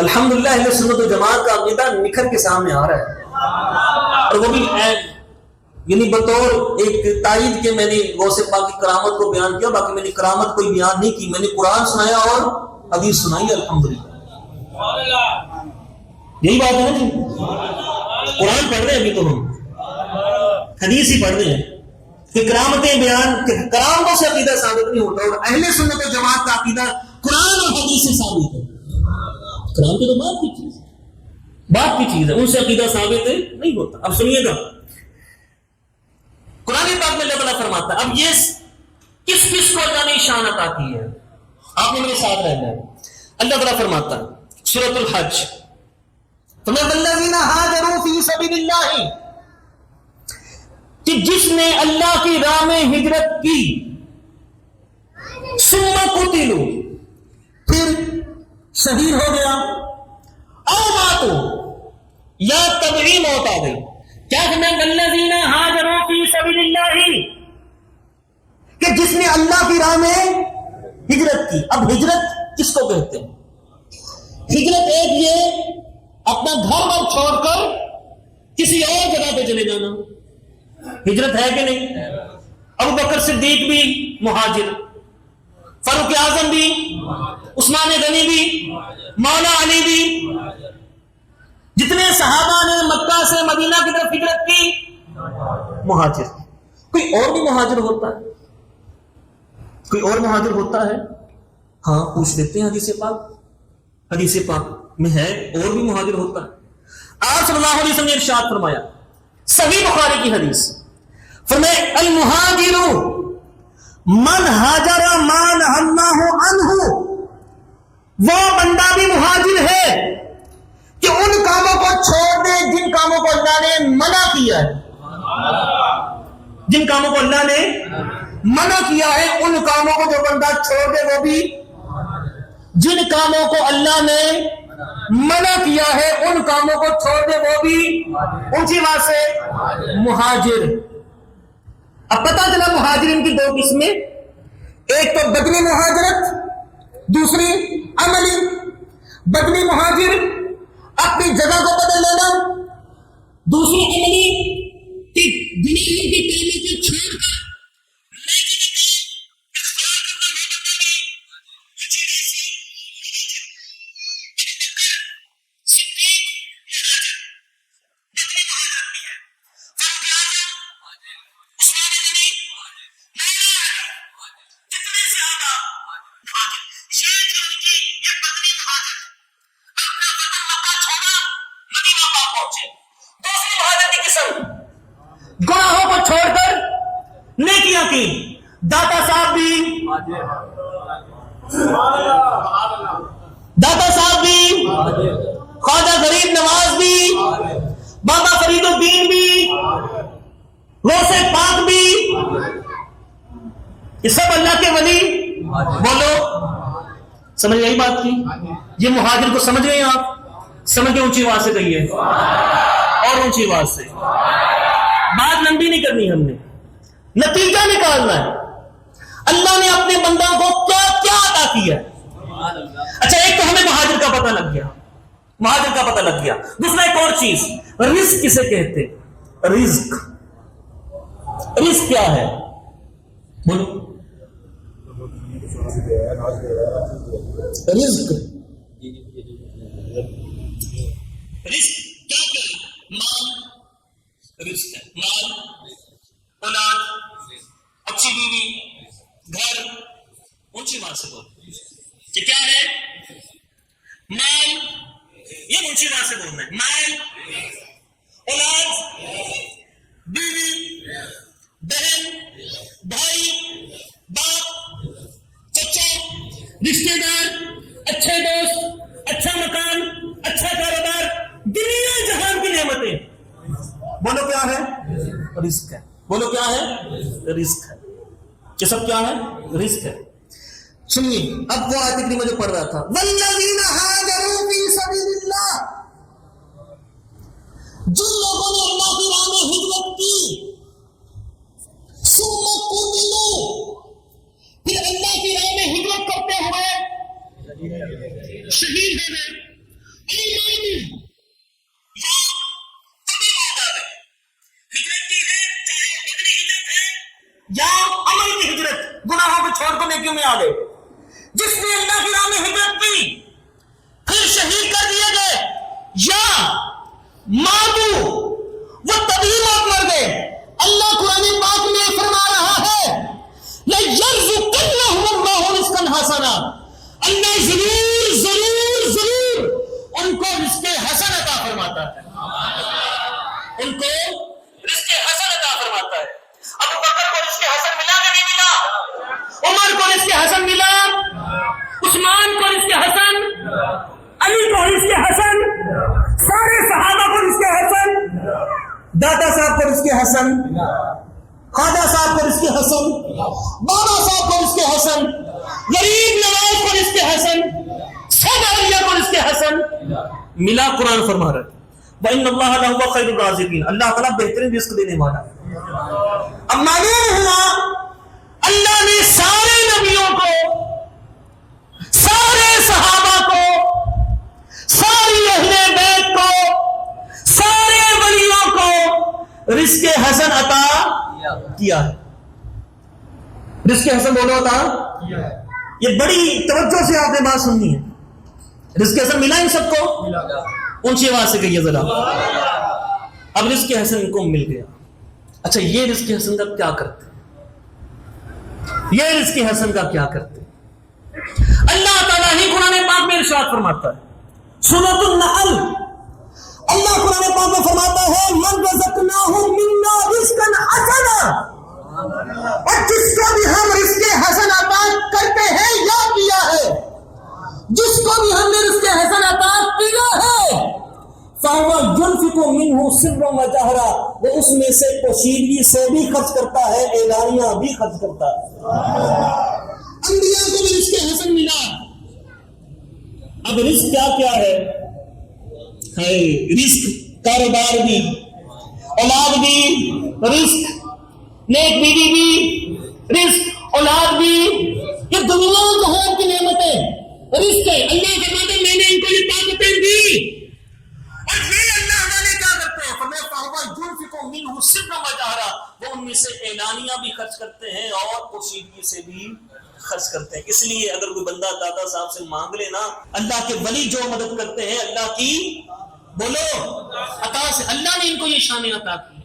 الحمدللہ اہل سنت و جماعت کا عقیدہ نکھر کے سامنے آ رہا ہے، اور وہ بھی یعنی بطور ایک تائید کے میں نے غوث پاک کی کرامت کو بیان کیا، باقی میں نے کرامت کوئی بیان نہیں کی، میں نے قرآن سنایا اور حدیث سنائی الحمدللہ۔ یہی بات ہے نا جی، قرآن پڑھ رہے ہیں ابھی تو ہم حدیث ہی پڑھ رہے ہیں کہ کرامتیں بیان، کرامتوں سے عقیدہ ثابت نہیں ہوتا، اور اہل سنت و جماعت کا عقیدہ قرآن اور حدیث سے ثابت ہے۔ کرامتیں تو بات کی چیز ہے، ان سے عقیدہ ثابت نہیں ہوتا۔ اب سنیے گا قرآن پاک میں اللہ تعالیٰ فرماتا ہے، اب یہ کس کو اللہ نے شان عطا کی ہے، آپ نے میرے ساتھ رہنا ہے۔ اللہ تعالیٰ فرماتا ہے سورۃ الحج، والذین ہاجروا فی سبیل اللہ، کہ جس نے اللہ کی راہ میں ہجرت کی، ثم قتلوا، پھر شہید ہو گیا، او ماتوا، یا طبعی موت آ گئی۔ کیا کہنا ہے والذین ہاجروا فی سبیل اللہ، کہ جس نے اللہ کی راہ میں ہجرت کی۔ اب ہجرت کس کو کہتے ہیں؟ ہجرت ایک یہ اپنا گھر بار چھوڑ کر کسی اور جگہ پہ چلے جانا، ہجرت ہے کہ نہیں؟ ابو بکر صدیق بھی مہاجر، فاروق اعظم بھی، عثمان غنی بھی، مولا علی بھی، جتنے صحابہ نے مکہ سے مدینہ کی طرف ہجرت کی مہاجر۔ کوئی اور بھی مہاجر ہوتا ہے؟ کوئی اور مہاجر ہوتا ہے؟ ہاں پوچھ لیتے ہیں، حدیث پاک میں ہے اور بھی مہاجر ہوتا ہے۔ آپ صلی اللہ علیہ وسلم نے ارشاد فرمایا، صحیح بخاری کی حدیث، فرمائے المہاجر من ہاجر ما نہی اللہ عنہ، وہ بندہ بھی مہاجر ہے کہ ان کاموں کو چھوڑ دے جن کاموں کو اللہ نے منع کیا ہے، جن کاموں کو اللہ نے منع کیا ہے ان کاموں کو جو بندہ چھوڑ دے وہ بھی، جن کاموں کو اللہ نے منع کیا ہے ان کاموں کو چھوڑ دے وہ بھی، اونچی بات سے مہاجر۔ اب پتہ چلا مہاجرین کی دو قسمیں، ایک تو بدنی مہاجرت، دوسری عملی۔ بدنی مہاجر اپنی جگہ کو بدل لینا، دوسری عملی کہ دنیا کی کاموں کو چھوڑ کر گناہوں کو چھوڑ کر نیکیاں کی۔ داتا صاحب بھی، خواجہ غریب نواز بھی، بابا فرید الدین بھی، غوث پاک بھی، یہ سب اللہ کے ولی۔ بولو سمجھ گئی بات کی؟ یہ مہاجر کو سمجھ گئے آپ؟ سمجھ کے اونچی آواز سے کہیے، اور اونچی آواز سے۔ بات لمبی نہیں کرنی، ہم نے نتیجہ نکالنا ہے اللہ نے اپنے بندوں کو کیا کیا عطا کیا۔ اچھا ایک تو ہمیں مہاجر کا پتہ لگ گیا، مہاجر کا پتہ لگ گیا۔ دوسرا ایک اور چیز، رزق کسے کہتے؟ رزق، رزق کیا ہے؟ بولو رزق، رزق کیا ہے؟ مال رزق ہے، مال، اولاد، اچھی بیوی، گھر، اونچی بات سے بول کہ کیا ہے؟ مال، یہ اونچی بات سے بولنا ہے، مال، اولاد، بیوی، بہن، بھائی، باپ، چچا، رشتے دار، اچھے دوست، اچھا مکان، اچھا کاروبار، دنیا جہان کی نعمتیں۔ بولو کیا ہے؟ رزق ہے۔ بولو کیا ہے؟ رزق ہے۔ یہ سب کیا ہے؟ رزق ہے۔ سنیے اب وہ آیت کریمہ جو پڑھ رہا تھا، والذین ہاجروا فی سبیل اللہ، جن لوگوں نے اللہ کی راہ میں ہجرت کی، ثم قتلوا، پھر اللہ کی راہ میں ہجرت کرتے ہوئے شہید ہو گئے، یا عمل کی ہجرت، گناہوں کو چھوڑ کر نیکیوں میں آ گئے. جس نے اللہ کی راہ میں ہجرت کی پھر شہید کر دیے گئے، یا ماتوا وہ تبھی موت مر گئے. اللہ قرآن پاک میں فرما رہا ہے لَيَرْزُقَنَّهُمُ اللَّهُ رِزْقًا حَسَنًا، اللہ ضرور ضرور ضرور ان کو رزق حسن عطا فرماتا ہے، ان کو رزق حسن عطا فرماتا ہے. ابو بکر کو رزق حسن ملا کہ نہیں ملا؟ عمر کو رزق حسن ملا، عثمان کو رزق حسن، علی کو رزق حسن، سارے صحابہ کو رزق حسن، دادا صاحب کو رزق حسن، خواجہ صاحب کو رزق حسن، بابا صاحب کو رزق حسن، غریب نواز کو رزق حسن، سب اولیاء کو رزق حسن ملا. قرآن فرما رہا ہے وَإِنَّ اللَّهَ لَهُوَ خَيْرُ الرَّازِقِينَ، اللہ تعالیٰ بہترین رزق دینے والا ہے. اب معلوم ہوا اللہ نے سارے نبیوں کو، سارے صحابہ کو، ساری اہل بیت کو، سارے ولیوں کو رزق حسن عطا کیا ہے. رزق حسن بولو عطا، یہ بڑی توجہ سے آپ نے بات سننی ہے. رزق حسن ملا ان سب کو؟ اونچی آواز سے کہیے ذرا. اب رزق حسن ان کو مل گیا. اچھا یہ رزق حسن کا کیا کرتے ہیں؟ یہ رزق حسن کا کیا کرتے ہیں؟ اللہ تعالیٰ ہی قرآن پاک میں ارشاد فرماتا ہے، سورۃ النحل، اللہ قرآن پاک میں فرماتا ہے من رزقناہم منا رزقا حسنا، اور جس کو بھی ہم رزق حسن عطا کرتے ہیں یا کیا ہے، جس کو بھی ہم نے رزق حسن عطا کیا ہے فَهُوَ يُنْفِقُ مِنْهُ سِرًّا وَجَهْرًا، وہ اس میں سے پوشیدگی سے بھی خرچ کرتا ہے، اعلانیہ بھی خرچ کرتا ہے. انبیاء کو بھی رزق حسن ملا. اب رزق کیا کیا ہے؟ رزق کاروبار بھی، اولاد بھی رزق، نیک بیوی بھی رزق، اولاد بھی، یہ دنیا جہان کی نعمتیں رزق ہے. اللہ فرماتا ہے میں نے ان کو یہ طاقتیں دی، اور یہ اللہ والے کیا کرتے ہیں؟ فرمایا فَهُوَ يُنْفِقُ مِنْهُ سِرًّا وَجَهْرًا، وہ ان میں سے اعلانیہ بھی خرچ کرتے ہیں اور پوشیدگی سے بھی خرچ کرتے ہیں. اس لیے اگر کوئی بندہ دادا صاحب سے مانگ لے نا، اللہ کے ولی جو مدد کرتے ہیں اللہ کی بولو عطا سے، اللہ نے ان کو یہ شان عطا کی.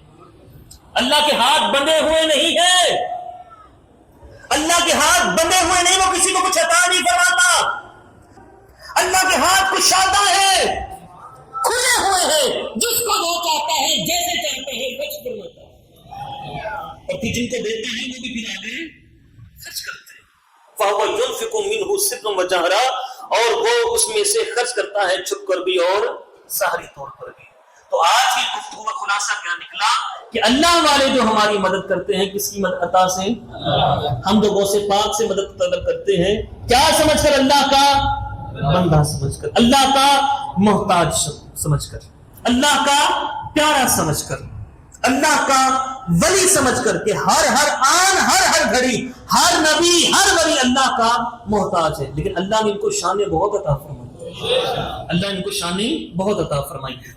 اللہ کے ہاتھ بندے ہوئے نہیں ہیں، اللہ کے ہاتھ بندے ہوئے نہیں، وہ کسی کو کچھ عطا نہیں فرماتا. اللہ کے ہاتھ کشادہ ہے، کھلے ہوئے ہیں، جس کو وہ چاہتا ہے جیسے چاہتے ہیں خرچ فرماتا ہے، اور پھر جن کو دیتے ہیں وہ بھی پھر آگے خرچ کرتے ہیں. فَهُوَ يُنْفِقُ مِنْهُ سِرًّا وَجَهْرًا، اور وہ اس میں سے خرچ کرتا ہے چھپ کر بھی اور ظاہری طور پر بھی. تو آج کی گفتگو کا خلاصہ کیا نکلا کہ اللہ والے جو ہماری مدد کرتے ہیں کس کی مدد عطا سے؟ ہم جو غوث پاک سے مدد طلب کرتے ہیں، کیا سمجھ کر؟ اللہ کا بندہ سمجھ کر، اللہ کا محتاج سمجھ کر، اللہ کا پیارا سمجھ کر، اللہ کا ولی سمجھ کر کہ ہر آن ہر گھڑی ہر نبی ہر ولی اللہ کا محتاج ہے. لیکن اللہ نے ان کو شان بہت عطا فرمائی، اللہ نے ان کو شان بہت عطا فرمائی.